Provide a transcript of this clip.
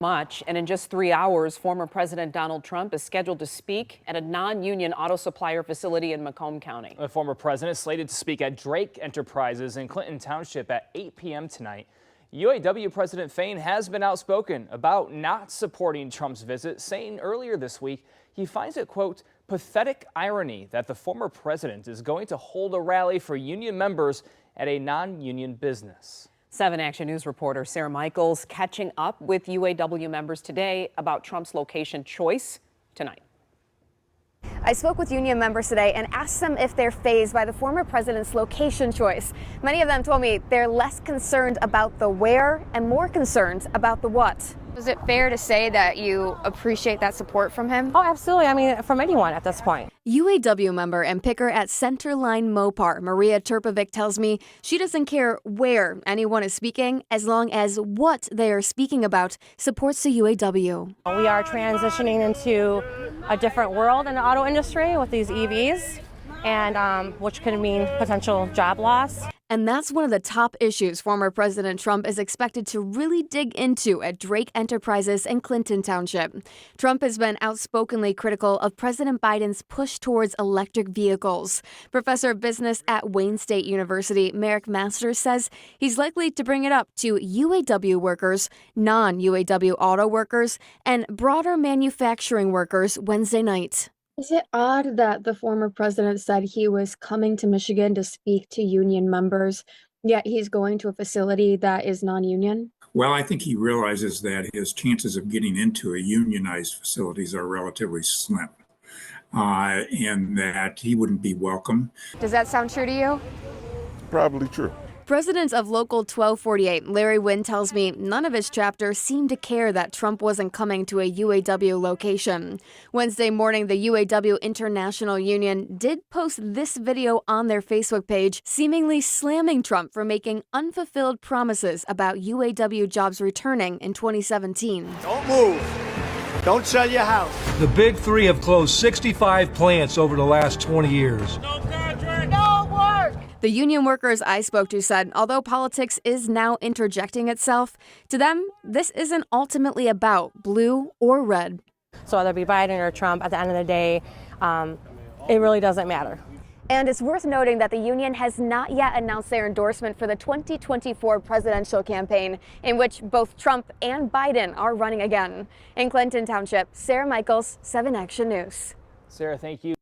Much, and in just 3 hours, former President Donald Trump is scheduled to speak at a non-union auto supplier facility in Macomb County. The former president is slated to speak at Drake Enterprises in Clinton Township at 8 p.m. tonight. UAW President Fain has been outspoken about not supporting Trump's visit, saying earlier this week he finds it, quote, pathetic irony that the former president is going to hold a rally for union members at a non-union business. 7 Action News reporter Sarah Michaels catching up with UAW members today about Trump's location choice tonight. I spoke with union members today and asked them if they're fazed by the former president's location choice. Many of them told me they're less concerned about the where and more concerned about the what. Is it fair to say that you appreciate that support from him? Oh, absolutely. I mean, from anyone at this point. UAW member and picker at Center Line Mopar, Maria Turpovic, tells me she doesn't care where anyone is speaking as long as what they are speaking about supports the UAW. We are transitioning into a different world in the auto industry with these EVs, and which could mean potential job loss. And that's one of the top issues former President Trump is expected to really dig into at Drake Enterprises in Clinton Township. Trump has been outspokenly critical of President Biden's push towards electric vehicles. Professor of business at Wayne State University, Merrick Masters, says he's likely to bring it up to UAW workers, non-UAW auto workers, and broader manufacturing workers Wednesday night. Is it odd that the former president said he was coming to Michigan to speak to union members, yet he's going to a facility that is non-union? Well, I think he realizes that his chances of getting into a unionized facilities are relatively slim, and that he wouldn't be welcome. Does that sound true to you? Probably true. President of Local 1248, Larry Wynn, tells me none of his chapter seemed to care that Trump wasn't coming to a UAW location. Wednesday morning, the UAW International Union did post this video on their Facebook page, seemingly slamming Trump for making unfulfilled promises about UAW jobs returning in 2017. Don't move. Don't sell your house. The Big Three have closed 65 plants over the last 20 years. No contract, no work. The union workers I spoke to said although politics is now interjecting itself, to them, this isn't ultimately about blue or red. So whether it be Biden or Trump, at the end of the day, it really doesn't matter. And it's worth noting that the union has not yet announced their endorsement for the 2024 presidential campaign, in which both Trump and Biden are running again. In Clinton Township, Sarah Michaels, 7 Action News. Sarah, thank you.